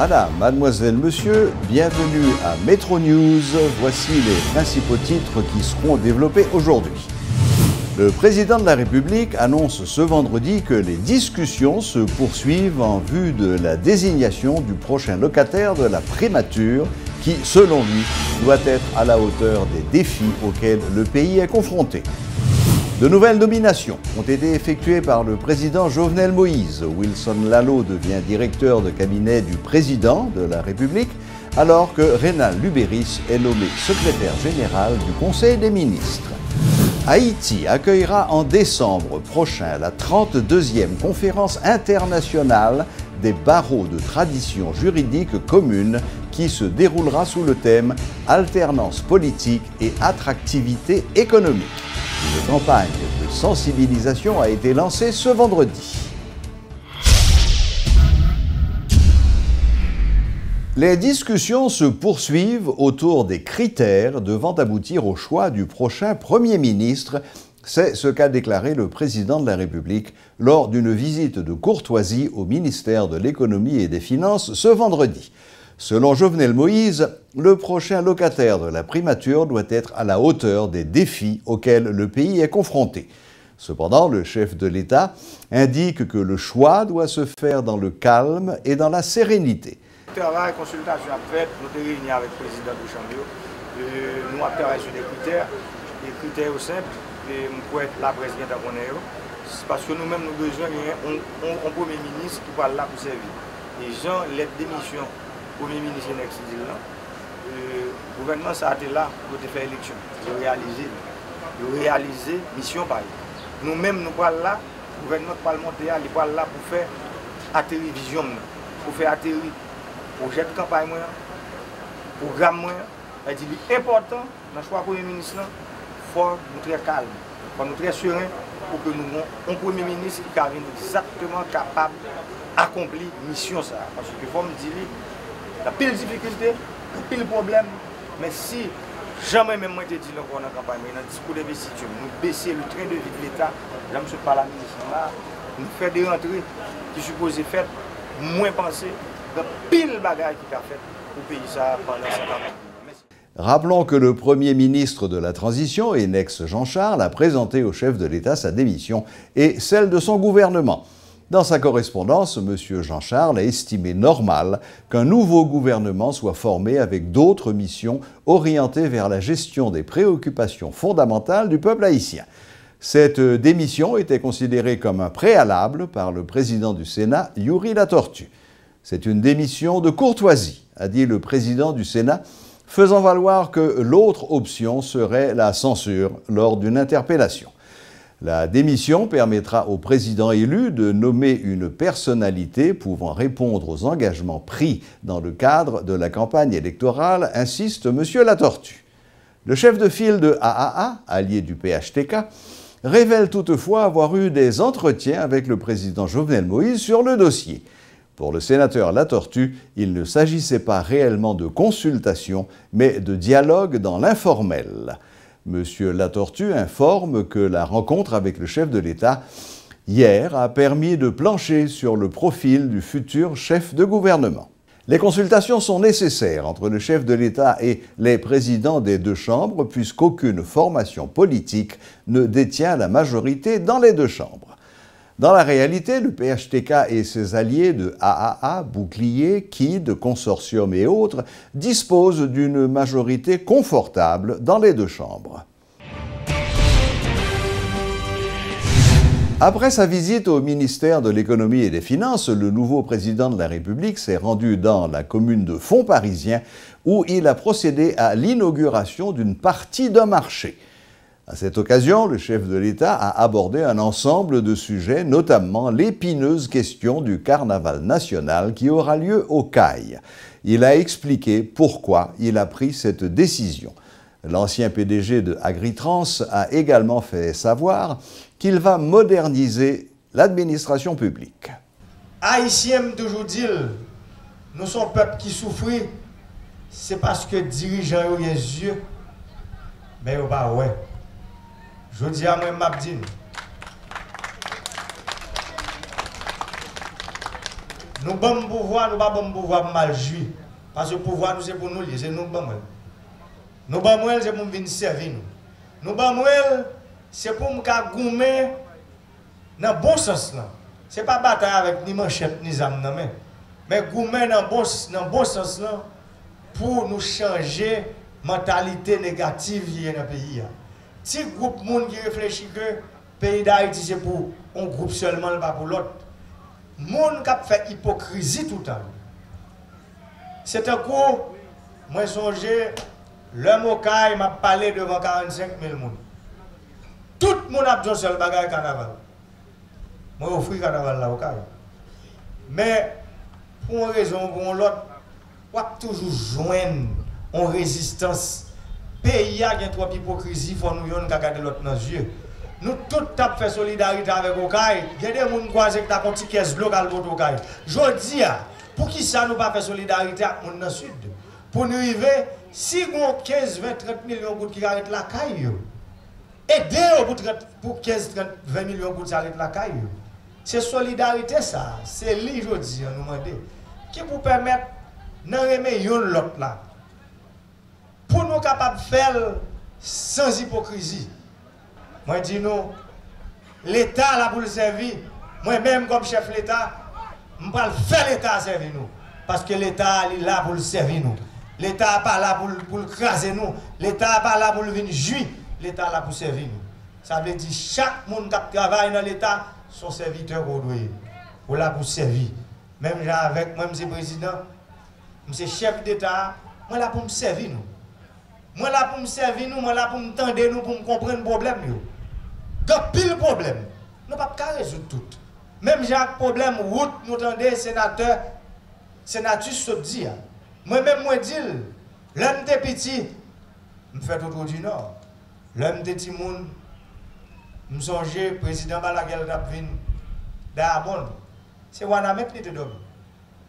Madame, mademoiselle, monsieur, bienvenue à Metro News. Voici les principaux titres qui seront développés aujourd'hui. Le président de la République annonce ce vendredi que les discussions se poursuivent en vue de la désignation du prochain locataire de la primature qui, selon lui, doit être à la hauteur des défis auxquels le pays est confronté. De nouvelles nominations ont été effectuées par le président Jovenel Moïse. Wilson Lalot devient directeur de cabinet du président de la République, alors que Reynald Lubéris est nommé secrétaire général du Conseil des ministres. Haïti accueillera en décembre prochain la 32e conférence internationale des barreaux de tradition juridique commune qui se déroulera sous le thème « Alternance politique et attractivité économique ». Une campagne de sensibilisation a été lancée ce vendredi. Les discussions se poursuivent autour des critères devant aboutir au choix du prochain Premier ministre. C'est ce qu'a déclaré le président de la République lors d'une visite de courtoisie au ministère de l'Économie et des Finances ce vendredi. Selon Jovenel Moïse, le prochain locataire de la primature doit être à la hauteur des défis auxquels le pays est confronté. Cependant, le chef de l'État indique que le choix doit se faire dans le calme et dans la sérénité. Travail, consultation à fait, nous avons réuni avec le président du Chambio. Nous avons travaillé sur des critères simples, et pour être la presse bien d'abonner. Parce que nous-mêmes, nous avons besoin d'un Premier ministre qui va là pour servir. Les gens, les démissions, le Premier ministre le gouvernement ça a été là pour faire élection, de réaliser mission par nous-mêmes, nous sommes là, le gouvernement parlementaire, il est là pour faire atterrir vision, pour faire atterrir projet de campagne, programme, c'est important dans le choix du Premier ministre, il faut nous très calme, il faut nous très serein pour que nous ayons un Premier ministre qui est exactement capable d'accomplir la mission. Parce que, faut me dire, il y a pile de difficultés, pile de problèmes, mais si jamais même moi te dit encore dans la campagne, dans le discours d'investiture, nous baisser le train de vie de l'État, là, je ne suis pas la ministre là, nous faisons des rentrées qui sont supposées faire moins penser. Pile bagaille qui a fait pour le pays ça pendant cette campagne. Rappelons que le Premier ministre de la Transition, Enex Jean Charles, a présenté au chef de l'État sa démission et celle de son gouvernement. Dans sa correspondance, M. Jean Charles a estimé normal qu'un nouveau gouvernement soit formé avec d'autres missions orientées vers la gestion des préoccupations fondamentales du peuple haïtien. Cette démission était considérée comme un préalable par le président du Sénat, Youri Latortue. C'est une démission de courtoisie, a dit le président du Sénat, faisant valoir que l'autre option serait la censure lors d'une interpellation. La démission permettra au président élu de nommer une personnalité pouvant répondre aux engagements pris dans le cadre de la campagne électorale, insiste M. Latortue. Le chef de file de AAA, allié du PHTK, révèle toutefois avoir eu des entretiens avec le président Jovenel Moïse sur le dossier. Pour le sénateur Latortue, il ne s'agissait pas réellement de consultation, mais de dialogue dans l'informel. M. Latortue informe que la rencontre avec le chef de l'État hier a permis de plancher sur le profil du futur chef de gouvernement. Les consultations sont nécessaires entre le chef de l'État et les présidents des deux chambres, puisqu'aucune formation politique ne détient la majorité dans les deux chambres. Dans la réalité, le PHTK et ses alliés de AAA, Bouclier, KID, Consortium et autres disposent d'une majorité confortable dans les deux chambres. Après sa visite au ministère de l'Économie et des Finances, le nouveau président de la République s'est rendu dans la commune de Font-Parisien où il a procédé à l'inauguration d'une partie d'un marché. À cette occasion, le chef de l'État a abordé un ensemble de sujets, notamment l'épineuse question du carnaval national qui aura lieu au CAI. Il a expliqué pourquoi il a pris cette décision. L'ancien PDG de Agritrans a également fait savoir qu'il va moderniser l'administration publique. Haïtiens toujours disent, nous sommes un peuple qui souffre, c'est parce que les dirigeants ont les yeux, mais ils n'ont pas ouais. Je dis à moi, Mabdine, Nous bon pouvoir, nous pas bon pouvoir mal jouer. Parce que le pouvoir, c'est pour nous, c'est nous bon. Nous bon c'est pour nous venir servir nous. Nous bon c'est pour nous goumer dans le bon sens. Ce n'est pas bataille avec ni manchette ni âme, mais goumer dans le bon sens pour nous changer la mentalité négative dans le pays. Si un groupe de monde qui réfléchit que le pays d'Haïti c'est pour un groupe seulement, pas pour l'autre, les gens qui fait hypocrisie tout le temps. C'est un coup, moi songé, l'homme au caille m'a parlé devant 45 000 personnes. Tout le monde a besoin de seul bagage carnaval. Moi, je offre carnaval là au caille. Mais pour une raison ou pour l'autre, on va toujours joindre en résistance. Le pays a trop d'hypocrisie, il faut nous regarder l'autre dans les yeux. Nous tous avons fait solidarité avec Okaï. Il y a des gens qui croisent que tu as un petit caisse locale pour Okaï. Je dis, pour qui ça nous pas fait solidarité avec les gens dans le sud? Pour nous arriver, si nous avons 15, 20, 30 millions de gens qui arrêtent la caille, aidez pour 15, 30, 20 millions de gens qui arrêtent la caille. C'est solidarité ça. C'est lui, je dis, nous demandons. Qui vous permet de remettre l'autre là. Pour nous capables de faire sans hypocrisie. Moi, je dis nous, l'État là pour le servir. Moi-même, comme chef de l'État, je vais faire l'État servir nous. Parce que l'État est là pour le servir nous. L'État n'est pas là pour le craser nous. L'État n'est pas là pour le venir jouir. L'État est là pour servir nous. Ça veut dire que chaque monde qui travaille dans l'État, son serviteur ou là pour servir. Même avec moi, M. Président, M. chef d'État, moi là pour me servir nous. Moi là pour me servir nous, moi là pour me tendre nous, pour me comprendre le problème. Il y a pile problème. Nous ne pouvons pas résoudre tout. Même j'ai un problème, route, nous entendons, sénatus se dit. Moi-même, moi dis, l'homme de petit, je fais autour du Nord. L'homme de petit monde, je songe, le président Balaguer Dapvin, d'Arbonne. C'est Wanamet qui était d'homme.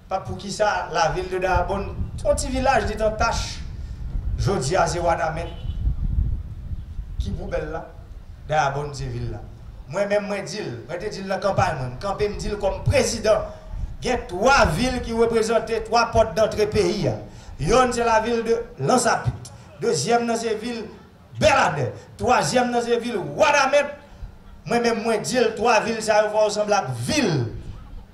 Pas pour qui ça, la ville de Darbonne, son petit village est en tâche. Je dis à ces Wanamet, qui poubelle là, Darbonne, ces villes là. Moi-même, moi dis, je dis la campagne, quand je me dis comme président, il y a 3 villes qui représentent 3 portes d'entrée pays. Une, c'est la ville de Lansapit. Deuxième, dans ces villes, Belade. Troisième, dans ces villes, Wanamet. Moi-même, moi dis, 3 villes, ça va ressembler à ville.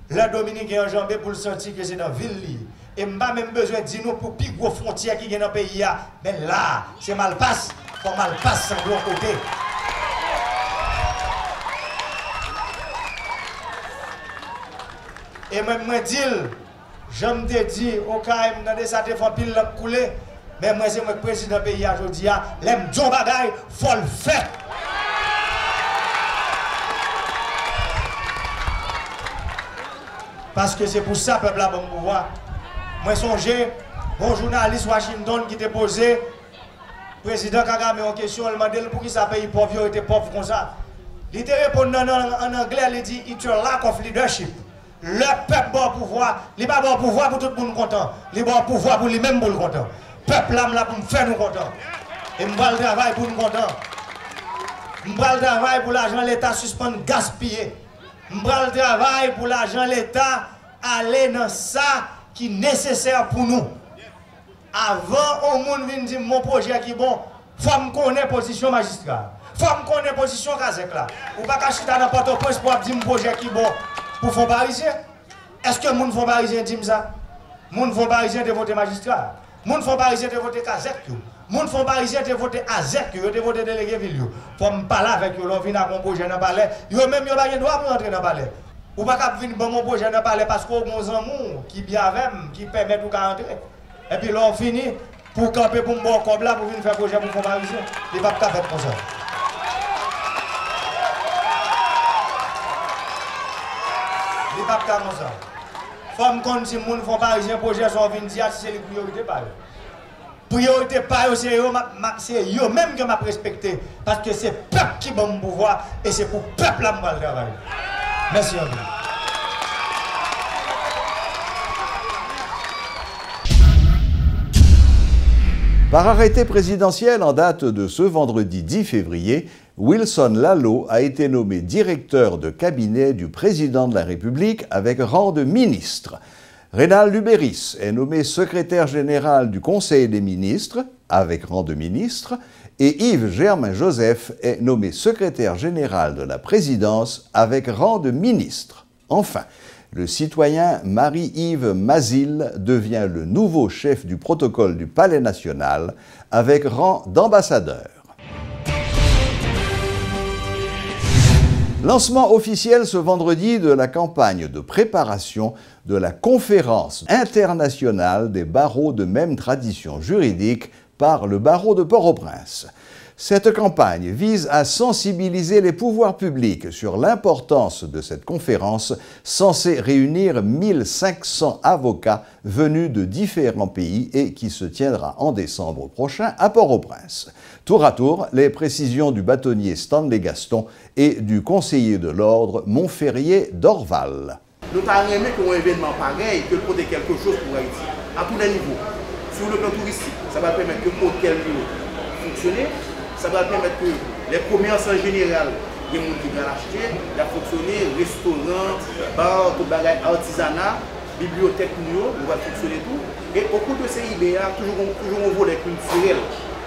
Le Dominique est enjambé pour le sentir que c'est dans la ville. Et je n'ai pas même besoin de dire nous pour plus gros frontières qui sont dans le pays. Mais là, c'est mal passe. Il faut mal passe sans l'autre côté. Et même moi dis, je me dis, au cas où dans ça te fait pile couler, mais moi c'est moi président du pays aujourd'hui, l'aime John Bagay, il faut le faire. Parce que c'est pour ça que le peuple a bon pouvoir. Moi songez, bon journaliste Washington qui t'a posé, président Kagame en question, il m'a dit pour qui ça pays pauvre, il était pauvre comme ça. Il te répond en anglais, il dit, it's your lack of leadership. Le peuple bon pouvoir, il n'est pas bon pouvoir pour tout le monde content. Il est bon pouvoir pour lui-même pour le content. Le peuple là pour me faire nous content. Et je vais le travail pour nous content. Je vais le travail pour l'argent l'État suspendre gaspiller. Je vais le travail pour l'argent l'État aller dans ça qui est nécessaire pour nous. Avant, au monde vient dire mon projet qui est bon, il faut me connaître position magistrat. Il faut me connaître position Kazek là. Ou pas qu'à chuter dans Port-au-Prince pour dire mon projet qui est bon. Pour les parisien, est-ce que les gens parisien disent ça? Les gens parisien de voter magistrat. Les gens parisien de voter Kazek. Les gens parisien de voter Azek. De voter délégué ville. Pour me parler avec eux, ils viennent à mon projet dans le palais. Ils même pas le droit pour entrer dans le palais. Ou pas qu'à venir dans mon projet dans le palais parce qu'on a un amour qui bien avec qui permet de entrer. Et puis là, on finit pour camper pour me boire comme là pour venir faire projet pour les parisien. Il ne va pas faire comme ça. Il pas comme ça. Femme quand si moun font parisien projet sont venir dire c'est les priorités pas. Priorité pas c'est eux même que m'a respecté parce que c'est peuple qui bon pouvoir et c'est pour peuple là me travailler. Merci à vous. Par arrêté présidentiel en date de ce vendredi 10 février, Wilson Lalot a été nommé directeur de cabinet du président de la République avec rang de ministre. Reynald Lubéris est nommé secrétaire général du Conseil des ministres avec rang de ministre et Yves Germain-Joseph est nommé secrétaire général de la présidence avec rang de ministre. Enfin, le citoyen Marie-Yves Mazil devient le nouveau chef du protocole du Palais national avec rang d'ambassadeur. Lancement officiel ce vendredi de la campagne de préparation de la conférence internationale des barreaux de même tradition juridique par le barreau de Port-au-Prince. Cette campagne vise à sensibiliser les pouvoirs publics sur l'importance de cette conférence censée réunir 1500 avocats venus de différents pays et qui se tiendra en décembre prochain à Port-au-Prince. Tour à tour, les précisions du bâtonnier Stanley Gaston et du conseiller de l'ordre Montferrier d'Orval. Nous avons aimé qu'un événement pareil que porter quelque chose pour Haïti, à tous les niveaux. Sur le plan touristique, ça va permettre que l'hôtel fonctionne. Ça va permettre que les commerces en général, il y a des gens qui vont l'acheter, il va fonctionner, restaurants, bars, tout bagage artisanat, bibliothèque, nous va fonctionner tout. Et au cours de ces IBA, toujours un volet culturel.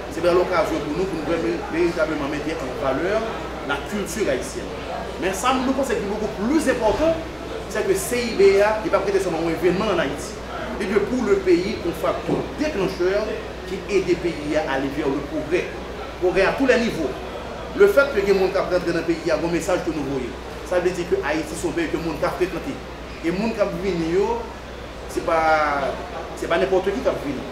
C'est l'occasion pour nous véritablement mettre en valeur la culture haïtienne. Mais ça, nous pensons que c'est beaucoup plus important, c'est que ces IBA, il va prêter seulement un événement en Haïti. Et que pour le pays, un facteur déclencheur qui aide les pays à aller vers le progrès. Progrès à tous les niveaux. Le fait que les gens qui rentrent dans le pays, il y a un message que nous voyons. Ça veut dire que Haïti est un pays que les gens qui fréquenté. Et les gens qui viennent, ce n'est pas n'importe qui qui vient.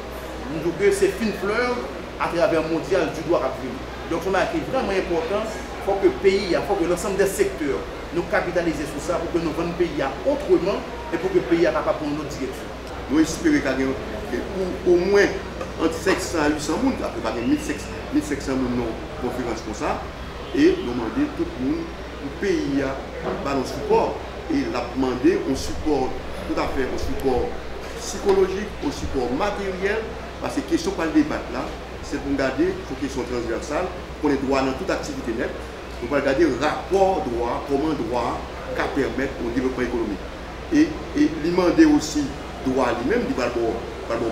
Nous disons que c'est une fleur à travers le mondial du droit à venir. Donc, c'est vraiment important. Il faut que le pays, il faut que l'ensemble des secteurs nous capitalisent sur ça pour que nous vendons le pays autrement et pour que le pays soit capable de prendre notre direction. Nous espérons qu'il y ait au moins entre 700 et 800 personnes, après pas 1500 personnes dans conférence comme ça, et nous demandons tout le monde, le pays a un support, et l'a demandé un support, tout à fait un support psychologique, un support matériel, parce que la question par le débat là, c'est pour regarder une question transversale, pour les droits dans toute activité nette, on va regarder le rapport droit, comment droit qu'à permettre au développement économique. Et demander aussi droit lui-même, il va avoir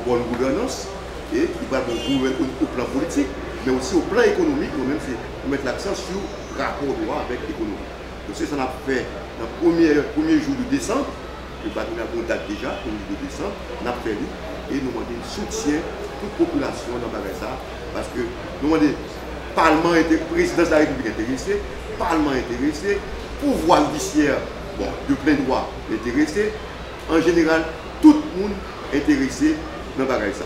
bonne gouvernance, et il va avoir au plan politique, mais aussi au plan économique, nous-mêmes, c'est mettre l'accent sur le rapport droit avec l'économie. Donc c'est ça qu'on a fait dans le premier jour de décembre, le bâtiment a date déjà, le 1er jour de décembre, on a fait et nous demandons un soutien à toute population dans ça, parce que nous demandons le Parlement, le président de la République intéressé, le Parlement intéressé, le pouvoir judiciaire de plein droit intéressé, en général, tout le monde intéressé dans ça.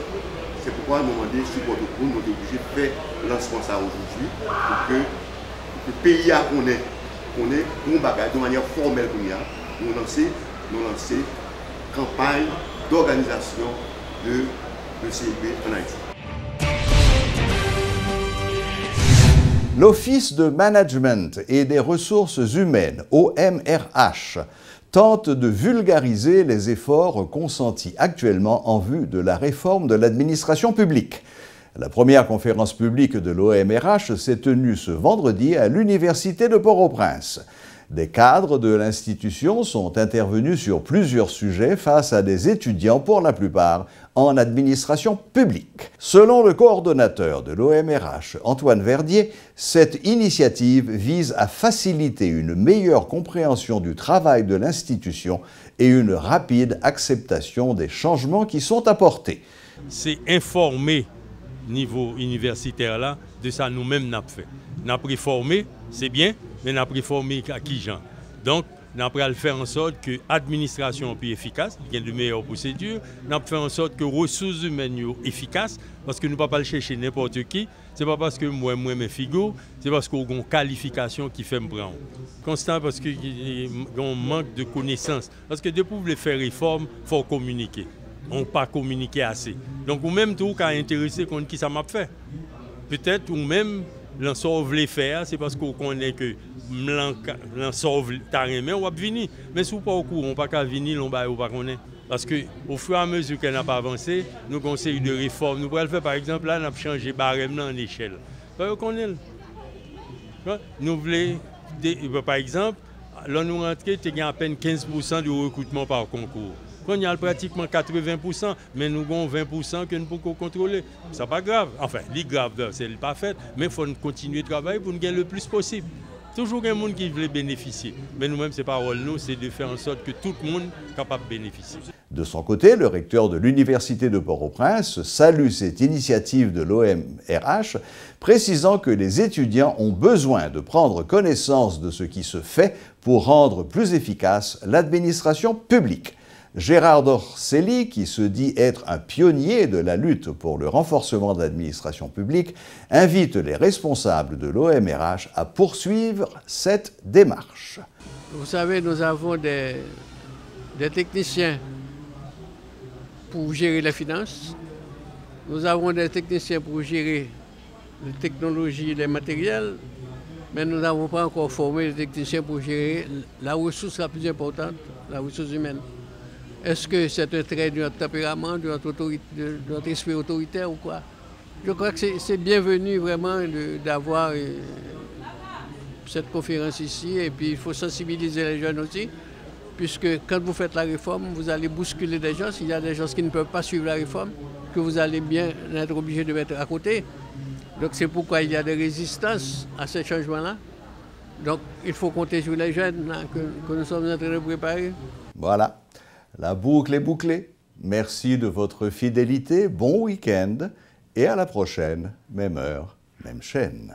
C'est pourquoi nous demandons le support de nous sommes obligés de faire le lancement aujourd'hui pour que le pays connaît un bagage de manière formelle nous lancer une campagne d'organisation de CIB en Haïti. L'Office de Management et des Ressources Humaines, OMRH, tente de vulgariser les efforts consentis actuellement en vue de la réforme de l'administration publique. La première conférence publique de l'OMRH s'est tenue ce vendredi à l'Université de Port-au-Prince. Des cadres de l'institution sont intervenus sur plusieurs sujets face à des étudiants, pour la plupart, en administration publique. Selon le coordonnateur de l'OMRH, Antoine Verdier, cette initiative vise à faciliter une meilleure compréhension du travail de l'institution et une rapide acceptation des changements qui sont apportés. C'est informer niveau universitaire là de ça nous-mêmes n'a fait. N'a pris formé, c'est bien, mais n'a pris formé à qui gens. Donc n'a pas faire en sorte que l'administration soit plus efficace, qu'il y ait de meilleures procédures, n'a pas faire en sorte que les ressources humaines soient efficaces, parce que nous ne pouvons pas le chercher n'importe qui. Ce n'est pas parce que moi mes figures, c'est parce qu'on a une qualification qui fait me prendre. Constant parce qu'il y a un manque de connaissances. Parce que depuis vous faire réforme, il faut communiquer. On ne peut pas communiquer assez. Donc, ou même tout cas intéressé contre qui ça m'a fait. Peut-être ou même l'ensort voulait faire, c'est parce qu'on connaît que l'ensort t'a aimé, on va venir. Mais si on pas au courant, on ne peut pas venir, on ne pas connaître. Parce qu'au fur et à mesure qu'elle n'a pas avancé, nous conseillons de réforme. Nous pourrions le faire par exemple, là, on a changé barème en échelle. On connaît. Nous voulons, par exemple, là nous rentrons, il y a à peine 15% de recrutement par concours. Quand il y a pratiquement 80%, mais nous avons 20% que nous pouvons contrôler. Ce n'est pas grave. Enfin, c'est grave, c'est pas fait, mais il faut continuer de travailler pour nous gagner le plus possible. Toujours un monde qui veut bénéficier. Mais nous-mêmes, c'est pas rôle nous, c'est de faire en sorte que tout le monde soit capable de bénéficier. De son côté, le recteur de l'Université de Port-au-Prince salue cette initiative de l'OMRH, précisant que les étudiants ont besoin de prendre connaissance de ce qui se fait pour rendre plus efficace l'administration publique. Gérard Dorcelli, qui se dit être un pionnier de la lutte pour le renforcement de l'administration publique, invite les responsables de l'OMRH à poursuivre cette démarche. Vous savez, nous avons des techniciens pour gérer les finances, nous avons des techniciens pour gérer les technologies et les matériels, mais nous n'avons pas encore formé les techniciens pour gérer la ressource la plus importante, la ressource humaine. Est-ce que c'est un trait de notre tempérament, de notre esprit autoritaire ou quoi? Je crois que c'est bienvenu vraiment d'avoir cette conférence ici, et puis il faut sensibiliser les jeunes aussi, puisque quand vous faites la réforme, vous allez bousculer des gens. S'il y a des gens qui ne peuvent pas suivre la réforme, que vous allez bien être obligé de mettre à côté. Donc c'est pourquoi il y a des résistances à ces changements-là. Donc il faut compter sur les jeunes là, que nous sommes en train de préparer. Voilà, la boucle est bouclée. Merci de votre fidélité, bon week-end et à la prochaine, même heure, même chaîne.